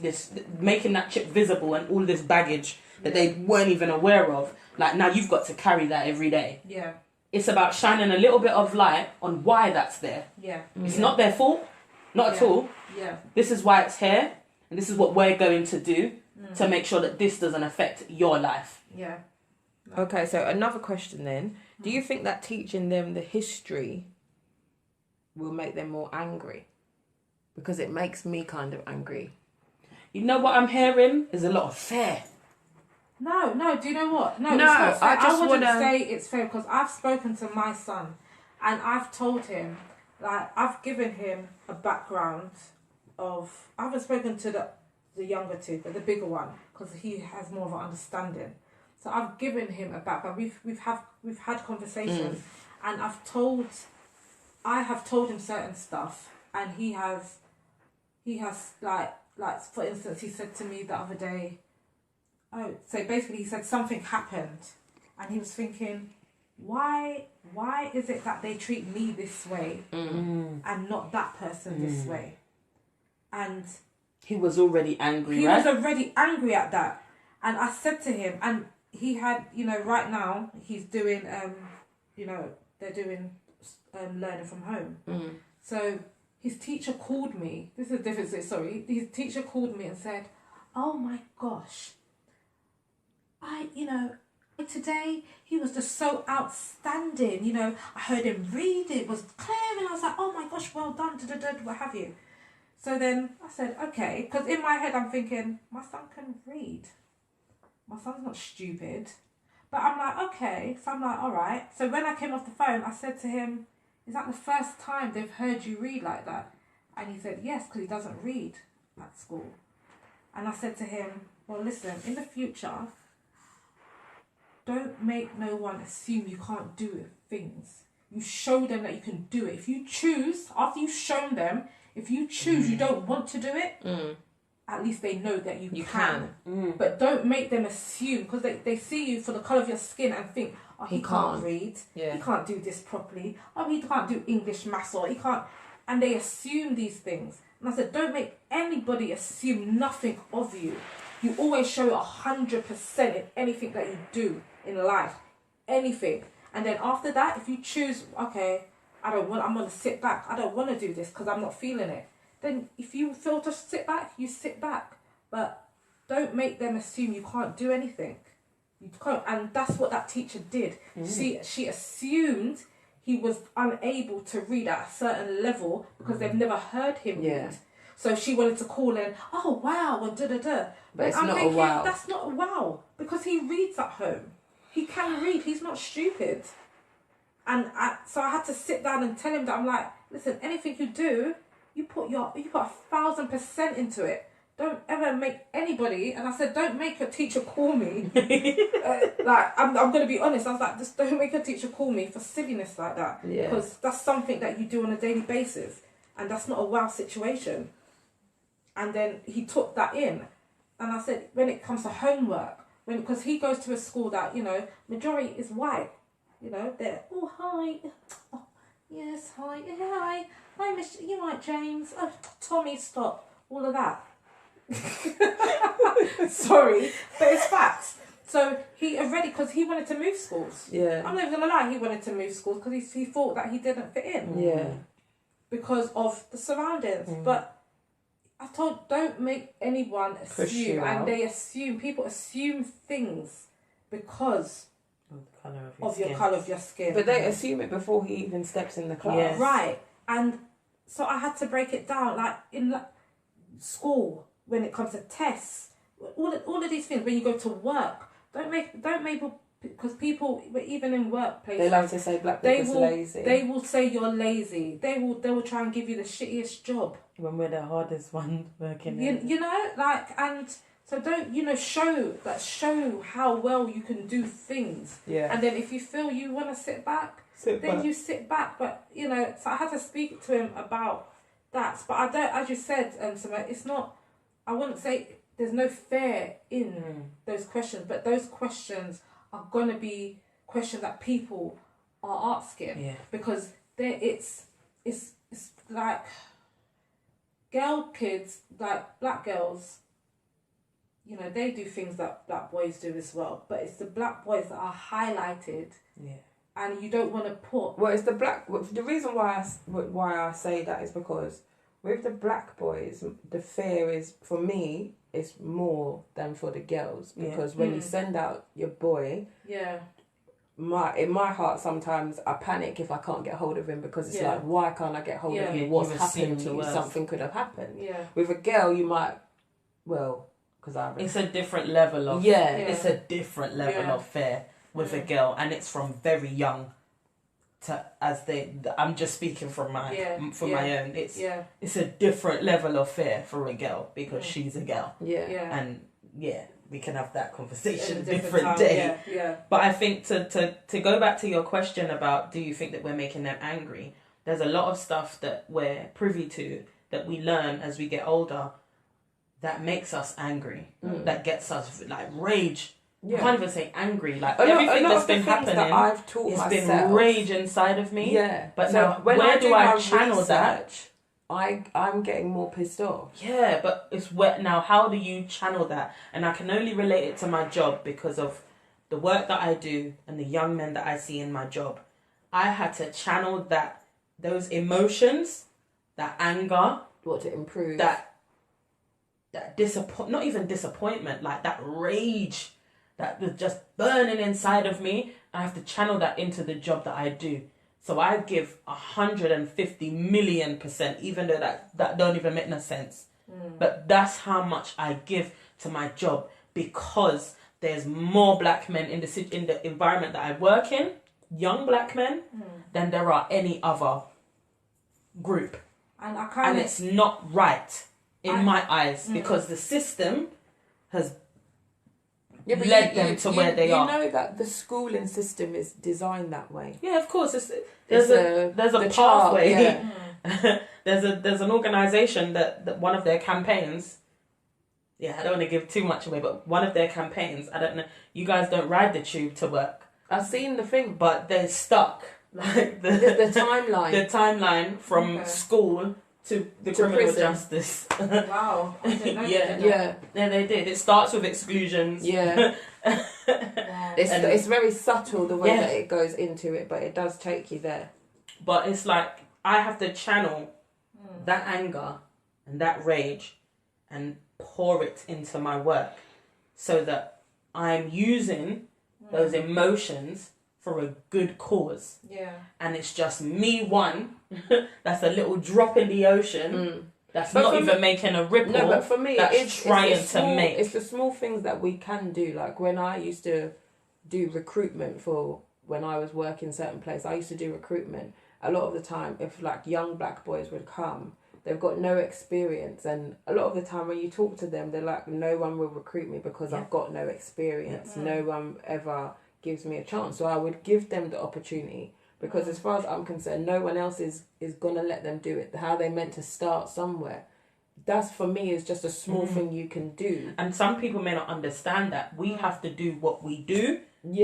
making that chip visible and all this baggage that they weren't even aware of. Like, now you've got to carry that every day. Yeah. It's about shining a little bit of light on why that's there. Yeah. It's not their fault. Not at all. Yeah. This is why it's here. And this is what we're going to do to make sure that this doesn't affect your life. Yeah. Okay, so another question then. Do you think that teaching them the history will make them more angry? Because it makes me kind of angry. You know what I'm hearing? Is a lot of fear. No, do you know what? No, No, it's not fair. I just wouldn't wanna- say it's fair because I've spoken to my son and I've told him, like, I've given him a background of, I haven't spoken to the younger 2, but the bigger one, because he has more of an understanding. So I've given him a background. We've had conversations, and I have told him certain stuff, and he has like for instance, he said to me the other day, so basically he said something happened, and he was thinking, why is it that they treat me this way and not that person this way? And he was already angry, he right? was already angry at that. And I said to him, and he had, right now he's doing, they're doing learning from home. So his teacher called me. This is a different, sorry. His teacher called me and said, oh my gosh, today he was just so outstanding. I heard him read, it was clear, and I was like, oh my gosh, well done, what have you. So then I said, okay, because in my head I'm thinking, my son can read. My son's not stupid. But I'm like, okay. So I'm like, all right. So when I came off the phone, I said to him, is that the first time they've heard you read like that? And he said, yes, because he doesn't read at school. And I said to him, well, listen, in the future, don't make no one assume you can't do things. You show them that you can do it. If you choose, after you've shown them, if you choose you don't want to do it, at least they know that you can. But don't make them assume, because they see you for the colour of your skin and think, oh, he can't read, he can't do this properly, oh, he can't do English, maths, or he can't, and they assume these things. And I said, don't make anybody assume nothing of you. You always show 100% in anything that you do in life, anything. And then after that, if you choose, okay, I'm going to sit back, I don't want to do this because I'm not feeling it, then if you feel to sit back, you sit back. But don't make them assume you can't do anything. You can't. And that's what that teacher did. She assumed he was unable to read at a certain level because they've never heard him read. So she wanted to call in, oh, wow, and da-da-da. But it's I'm not thinking, a wow. That's not a wow, because he reads at home. He can read. He's not stupid. And so I had to sit down and tell him that I'm like, listen, anything you do, you put 1,000% into it. Don't ever make anybody, and I said, don't make your teacher call me. I'm going to be honest. I was like, just don't make your teacher call me for silliness like that. Yeah. Because that's something that you do on a daily basis. And that's not a wow situation. And then he took that in. And I said, when it comes to homework, because he goes to a school that, majority is white. They're, oh, hi. Oh, yes, hi. Yeah, hi. Hi, Miss, you right, James? Oh, Tommy, stop. All of that. Sorry, but it's facts. So he already, because he wanted to move schools. Yeah. I'm not even going to lie, he wanted to move schools because he thought that he didn't fit in. Yeah. Because of the surroundings. But I told, don't make anyone assume. And people assume things because of your colour of your skin. But they assume it before he even steps in the class. Yes. Right. And so I had to break it down, like in school when it comes to tests, all of these things. When you go to work, don't make because people, even in workplaces, They love to say black people's lazy. They will say you're lazy. They will try and give you the shittiest job when we're the hardest ones working. You know, like, and so don't, show how well you can do things. Yeah. And then if you feel you want to sit back, you sit back. But so I had to speak to him about that. But I don't, as you said, it's not. I wouldn't say there's no fear in those questions, but those questions are gonna be questions that people are asking because it's like girl kids, like black girls, they do things that black boys do as well, but it's the black boys that are highlighted, and you don't want to put. Well, it's the reason why I say that is because with the black boys, the fear is, for me, it's more than for the girls, because when you send out your boy, in my heart sometimes I panic if I can't get hold of him, because it's like, why can't I get hold of you? What's happened to you? Something could have happened. With a girl, you might, because it's a different level of it's a different level of fear with a girl, and it's from very young to I'm just speaking from my my own. It's a different level of fear for a girl because she's a girl. And we can have that conversation a different day. But I think to go back to your question about do you think that we're making them angry, there's a lot of stuff that we're privy to that we learn as we get older that makes us angry, that gets us like rage. I can't even say angry. Like everything that's been happening, that I've taught it's myself, been rage inside of me. But so now, where do I channel that? I'm getting more pissed off. Yeah, but it's where now. How do you channel that? And I can only relate it to my job because of the work that I do and the young men that I see in my job. I had to channel those emotions, that anger, to improve that not even disappointment, like that rage that was just burning inside of me. I have to channel that into the job that I do. So I give 150 million%, even though that don't even make no sense. But that's how much I give to my job, because there's more black men in the environment that I work in, young black men, than there are any other group. And it's not right in my eyes, because the system has led them to where they are. You know that the schooling system is designed that way. Yeah, of course. There's a pathway. There's an organisation that one of their campaigns. Yeah, I don't want to give too much away, but one of their campaigns, I don't know. You guys don't ride the tube to work. I've seen the thing, but they're stuck. Like the timeline. The timeline from school to criminal prison. Justice. Wow. I didn't know Yeah, they did. It starts with exclusions. Yeah. It's very subtle the way that it goes into it, but it does take you there. But it's like I have to channel that anger and that rage and pour it into my work so that I'm using those emotions for a good cause. Yeah. And it's just me that's a little drop in the ocean. That's not even making a ripple. No, but for me, it's the small things that we can do. Like when I used to do recruitment for when I was working certain place, I used to do recruitment. A lot of the time, if like young black boys would come, they've got no experience, and a lot of the time when you talk to them, they're like, no one will recruit me because I've got no experience. No one ever gives me a chance. So I would give them the opportunity, because as far as I'm concerned, no one else is going to let them do it. How they meant to start somewhere. That's, for me, is just a small thing you can do. And some people may not understand that. We have to do what we do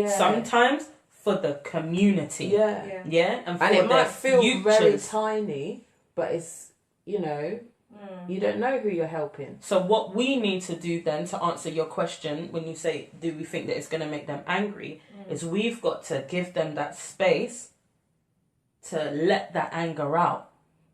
sometimes for the community. Yeah. And it might feel very tiny, but it's, you don't know who you're helping. So what we need to do then, to answer your question, when you say, do we think that it's going to make them angry, is we've got to give them that space to let that anger out.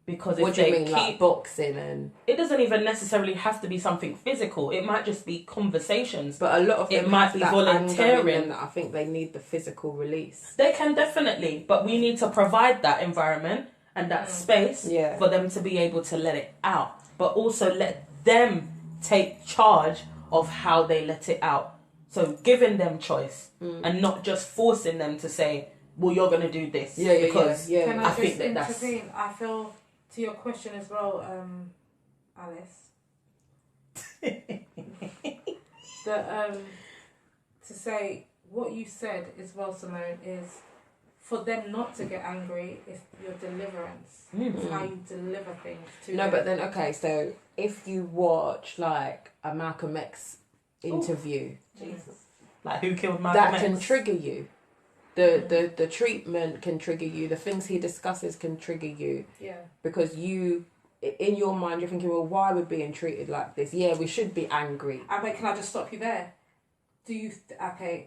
Because what do you mean, like boxing and... It doesn't even necessarily have to be something physical. It might just be conversations. But a lot of them it might be volunteering. That I think they need the physical release. They can definitely, but we need to provide that environment. and that space Yeah. for them to be able to let it out, but also let them take charge of how they let it out. So giving them choice and not just forcing them to say, well, you're going to do this. Because Can I I think just that's... intervene? I feel, to your question as well, Alice, that to say what you said as well, Simone, is for them not to get angry is your deliverance. It's how you deliver things to them. But then, okay, so if you watch, like, a Malcolm X interview... Jesus. Like, who killed Malcolm X? That can trigger you. The treatment can trigger you. The things he discusses can trigger you. Yeah. Because you, in your mind, you're thinking, well, why are we being treated like this? Yeah, we should be angry. And wait, can I just stop you there? Do you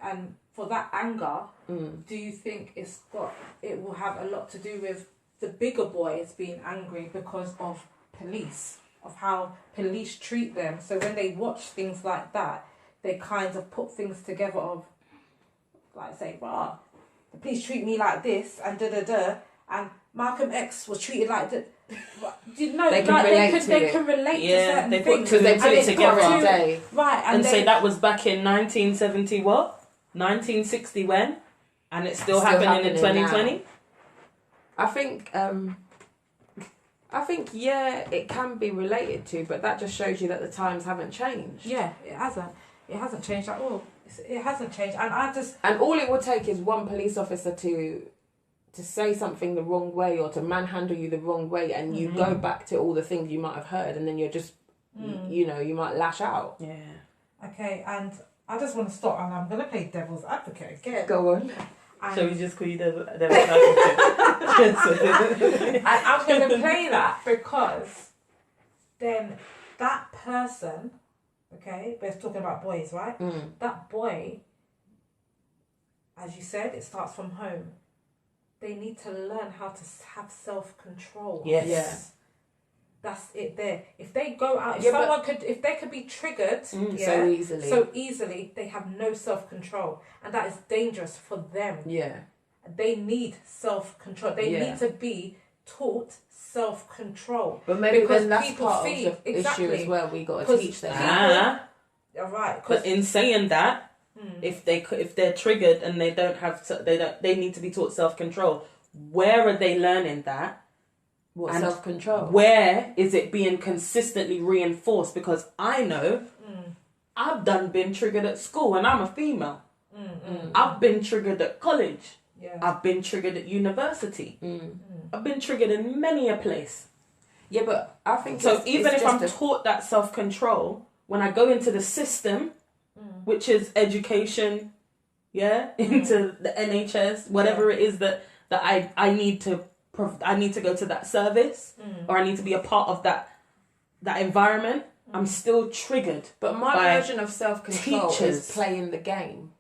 and for that anger, do you think it will have a lot to do with the bigger boys being angry because of police, of how police treat them? So when they watch things like that, they kind of put things together of, like, say, "Wow, the police treat me like this," and and Malcolm X was treated like that. You know, they can relate to certain they things. because they put it together. Right, and say that was back in 1970 what? 1960 when? And it's still happening in 2020? Now. I think, yeah, it can be related to, but that just shows you that the times haven't changed. Yeah, it hasn't. It hasn't changed at all. It hasn't changed. And all it would take is one police officer to say something the wrong way or to manhandle you the wrong way, and you go back to all the things you might have heard, and then you're just, you might lash out. Yeah. Okay, and I just want to stop, and I'm going to play devil's advocate again. Go on. Shall we just call you devil's advocate? And I'm going to play that because then that person, okay, we're talking about boys, right? That boy, as you said, it starts from home. They need to learn how to have self-control. Yes. Yeah. That's it there. If they go out, if they could be triggered so easily, they have no self-control. And that is dangerous for them. Yeah. They need self-control. They need to be taught self-control. But maybe then that's part of the issue as well. We got to teach them. All right. But in saying that, if they're triggered and they need to be taught self-control. Where are they learning that? What, self-control? Where is it being consistently reinforced? Because I know I've been triggered at school and I'm a female. I've been triggered at college. Yeah. I've been triggered at university. I've been triggered in many a place. Yeah, but I think so. Even if I'm taught that self-control, when I go into the system, which is education, into the NHS, whatever it is that I need to go to that service, or I need to be a part of that environment. I'm still triggered. But my version of self-control is playing the game.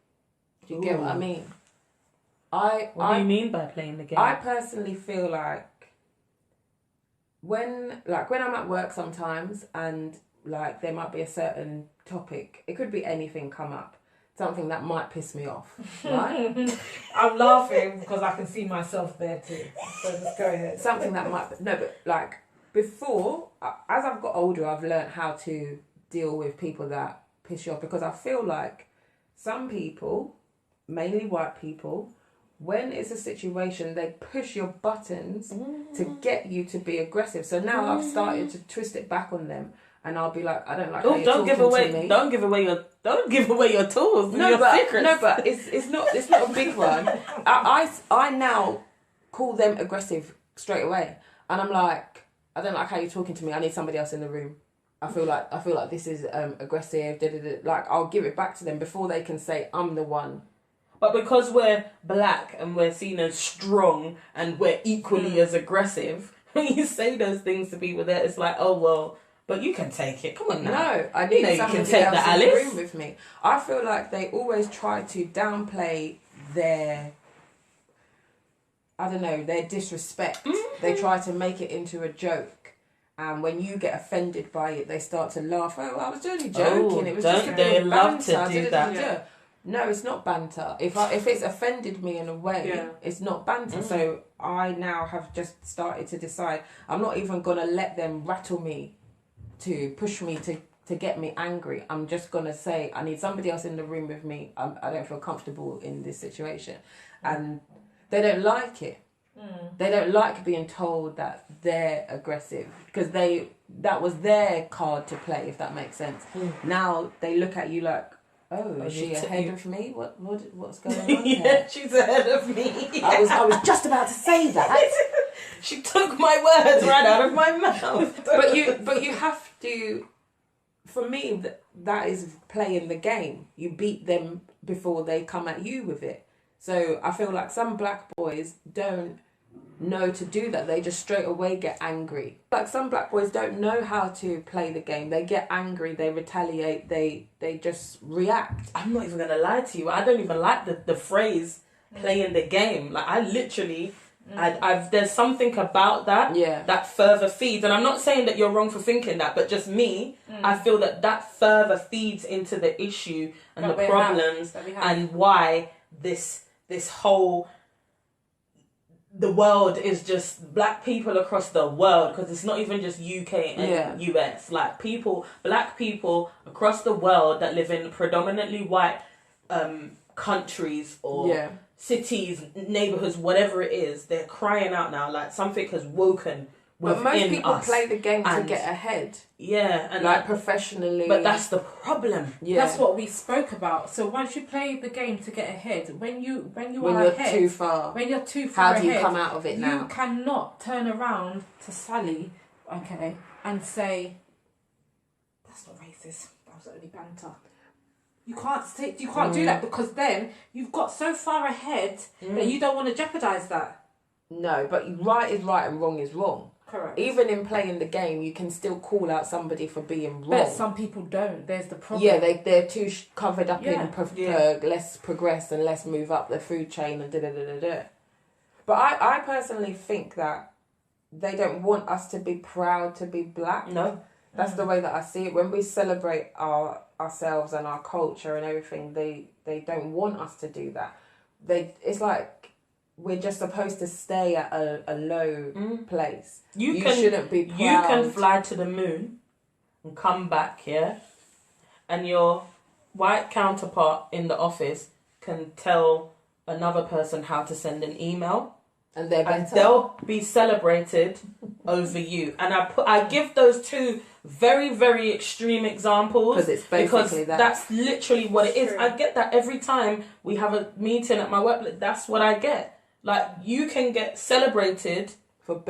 Do you get what I mean? What do you mean by playing the game? I personally feel like when I'm at work sometimes and like there might be a certain topic, it could be anything come up, something that might piss me off, right? I'm laughing because I can see myself there too. So just go ahead. Something that might but like before, as I've got older, I've learned how to deal with people that piss you off, because I feel like some people, mainly white people, when it's a situation, they push your buttons to get you to be aggressive. So now I've started to twist it back on them, and I'll be like, I don't like how you're talking to me. Don't give away your tools. Secrets. No, but it's not a big one. I now call them aggressive straight away, and I'm like, I don't like how you're talking to me. I need somebody else in the room. I feel like this is aggressive. Like I'll give it back to them before they can say I'm the one. But because we're black and we're seen as strong and we're equally as aggressive, when you say those things to people, there it's like, oh well, but you can take it. Come on now. No, I need somebody else in the room with me. I feel like they always try to downplay their, I don't know, their disrespect. They try to make it into a joke. And when you get offended by it, they start to laugh. Oh, I was only joking. It was just a bit of banter. They love to do that. No, it's not banter. If it's offended me in a way, Yeah. it's not banter. So I now have just started to decide I'm not even gonna let them rattle me to push me to get me angry. I'm just gonna say I need somebody else in the room with me. I don't feel comfortable in this situation, and they don't like it. They don't like being told that they're aggressive because that was their card to play, if that makes sense. Now they look at you like, oh, is she ahead of me? What's going on Yeah, here? she's ahead of me. I was just about to say that. She took my words right out of my mouth. but you have to. For me, that is playing the game. You beat them before they come at you with it. So I feel like some black boys don't know to do that. They just straight away get angry. Like some black boys don't know how to play the game. They get angry, they retaliate, they just react. I'm not even gonna lie to you. I don't even like the phrase playing the game. Like I literally, I've there's something about that that further feeds. And I'm not saying that you're wrong for thinking that, but just me, I feel that further feeds into the issue and That the we problems have. and why this whole the world is just black people across the world, because it's not even just UK and US, like black people across the world that live in predominantly white countries or cities, neighborhoods, whatever it is, they're crying out now like something has woken within us. But most people play the game to get ahead. Yeah, and like professionally. But that's the problem. Yeah. That's what we spoke about. So once you play the game to get ahead, when you're ahead, too far, when you're too far how do you ahead, come out of it now? You cannot turn around to Sally, and say, "That's not racist. That was only banter." You can't do that, because then you've got so far ahead that you don't want to jeopardize that. No, but right is right and wrong is wrong. Correct. Even in playing the game, you can still call out somebody for being wrong. But some people don't. There's the problem. Yeah, they're too covered up in less progress and less move up the food chain and da-da-da-da-da. But I personally think that they don't want us to be proud to be black. No. That's the way that I see it. When we celebrate ourselves and our culture and everything, they don't want us to do that. It's like we're just supposed to stay at a low place. You shouldn't be proud. You can fly to the moon and come back, and your white counterpart in the office can tell another person how to send an email, and they'll be celebrated over you. And I give those two very, very extreme examples because that's literally what it is. I get that every time we have a meeting at my workplace. That's what I get. Like, you can get celebrated for the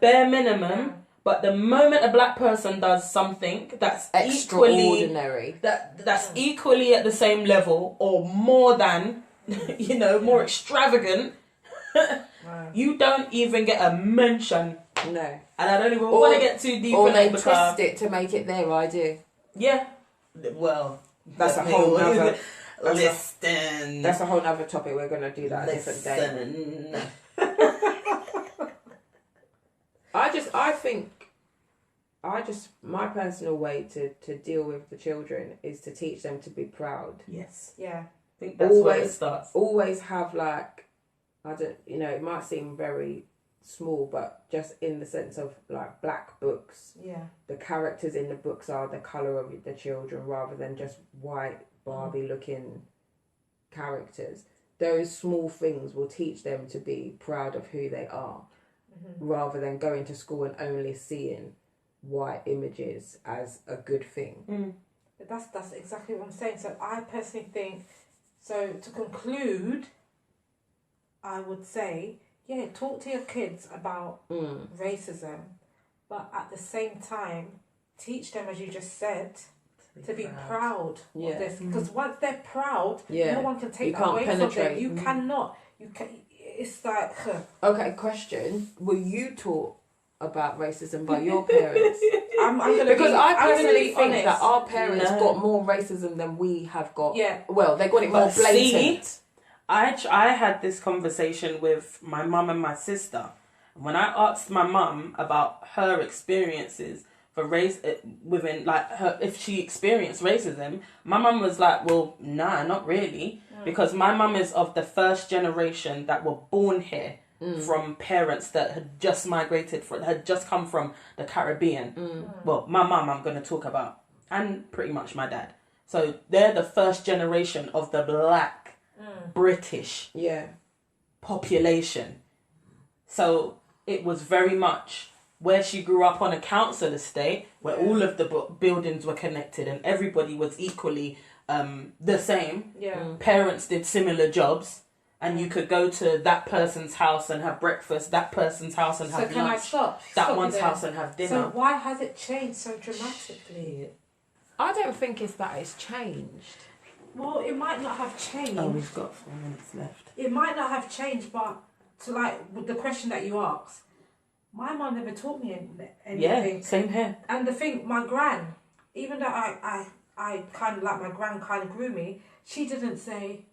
bare minimum, but the moment a black person does something that's extraordinary, that's equally at the same level or more than, more extravagant, you don't even get a mention. No. And I don't even want to get too deep or in they it. twist it to make it their idea. Yeah. Well, that's a whole nother... Listen. That's a whole other topic. We're going to do that a different day. I think my personal way to deal with the children is to teach them to be proud. Yes. Yeah. I think that's where it starts. Always have it might seem very small, but just in the sense of like black books. Yeah. The characters in the books are the colour of the children rather than just white Barbie looking characters. Those small things will teach them to be proud of who they are, rather than going to school and only seeing white images as a good thing. But that's exactly what I'm saying. So I personally think, so to conclude, I would say, talk to your kids about racism, but at the same time teach them, as you just said, to be proud of this, because once they're proud, no one can take that away from them. You cannot. It's like... Okay, question. Were you taught about racism by your parents? I personally think that our parents got more racism than we have got. Yeah. Well, they got it more blatant. I had this conversation with my mum and my sister. When I asked my mum about her experiences for within like her, if she experienced racism. My mum was like, well, nah, not really, because my mum is of the first generation that were born here from parents that had just had just come from the Caribbean. Well, my mum I'm going to talk about, and pretty much my dad. So they're the first generation of the black British population. So it was very much where she grew up on a council estate where all of the buildings were connected and everybody was equally the same. Parents did similar jobs, and you could go to that person's house and have breakfast, that person's house and have lunch. So can I stop? That one's house and have dinner. So why has it changed so dramatically? I don't think it's that it's changed. Well, it might not have changed. Oh, we've got 4 minutes left. It might not have changed, but to like with the question that you asked, my mum never taught me anything. Yeah, same here. And the thing, my gran, even though I kind of like my gran kind of grew me, she didn't say,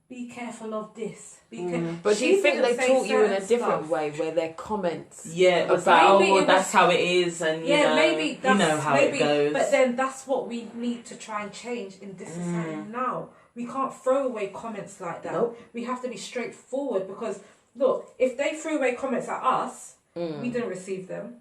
be careful of this. But do you think they taught you in a different way, where their comments? Yeah, But about maybe well, it that's how it is, and you know, maybe that's, you know how it goes. But then that's what we need to try and change in this society now. We can't throw away comments like that. Nope. We have to be straightforward, because look, if they threw away comments at us, we didn't receive them.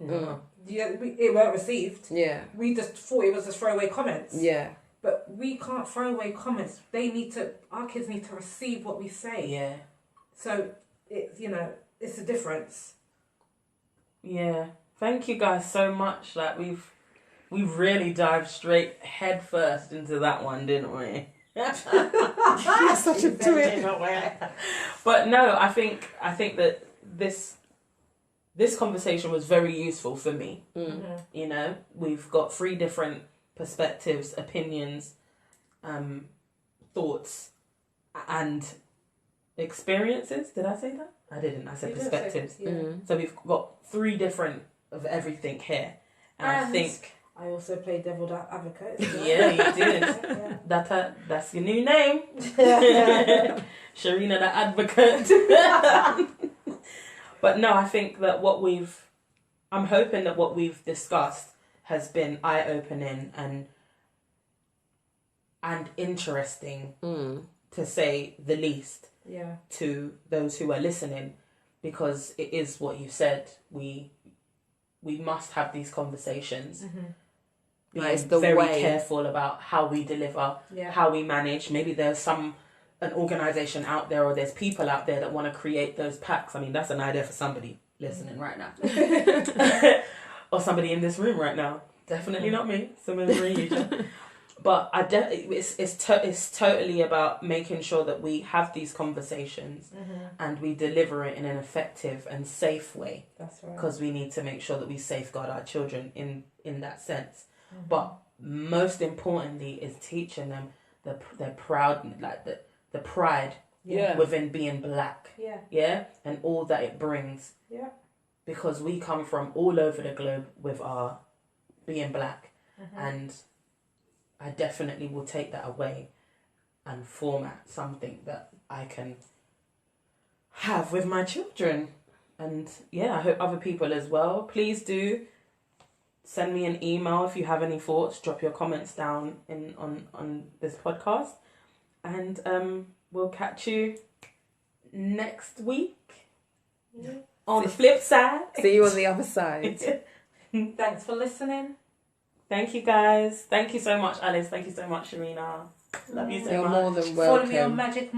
Yeah, it weren't received. Yeah. We just thought it was just throwaway comments. Yeah. But we can't throw away comments. Our kids need to receive what we say. Yeah. So it's a difference. Yeah. Thank you guys so much. Like we've really dived straight head first into that one, didn't we? You're such a twin. But no, I think that this conversation was very useful for me. You know, we've got 3 different perspectives, opinions, thoughts, and experiences. Did I say that? I didn't. I said perspectives. So we've got 3 different of everything here, and I think I also play devil's advocate. yeah, you did. That's your new name, Sharina the Advocate. But no, I think that I'm hoping that what we've discussed has been eye-opening and interesting, to say the least, to those who are listening, because it is what you said. We must have these conversations. Being very careful about how we deliver, how we manage. Maybe there's an organisation out there, or there's people out there that want to create those packs. I mean, that's an idea for somebody listening right now. Or somebody in this room right now. Definitely not me. Somebody Reeducation. But it's totally about making sure that we have these conversations and we deliver it in an effective and safe way. That's right. Because we need to make sure that we safeguard our children in that sense. But most importantly is teaching them the pride within being black. Yeah. And all that it brings. Yeah. Because we come from all over the globe with our being black, and I definitely will take that away and format something that I can have with my children. And yeah, I hope other people as well. Please do send me an email if you have any thoughts. Drop your comments down on this podcast, and we'll catch you next week. On the flip side. See you on the other side. Thanks for listening. Thank you guys. Thank you so much, Alice. Thank you so much, Sharina. Love you so You're much. more than welcome. Follow me on Magic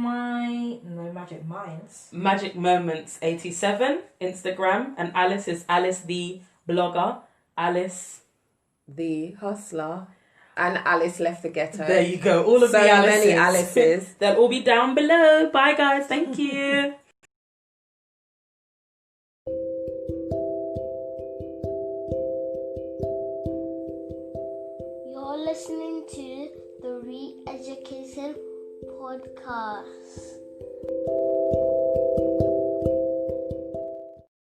Minds. Magic Moments 87 Instagram, and Alice is Alice the blogger. Alice the hustler. And Alice left the ghetto. There you go. All of so the Alices. many Alices. They'll all be down below. Bye guys. Thank you. You're listening to the Reeducation podcast.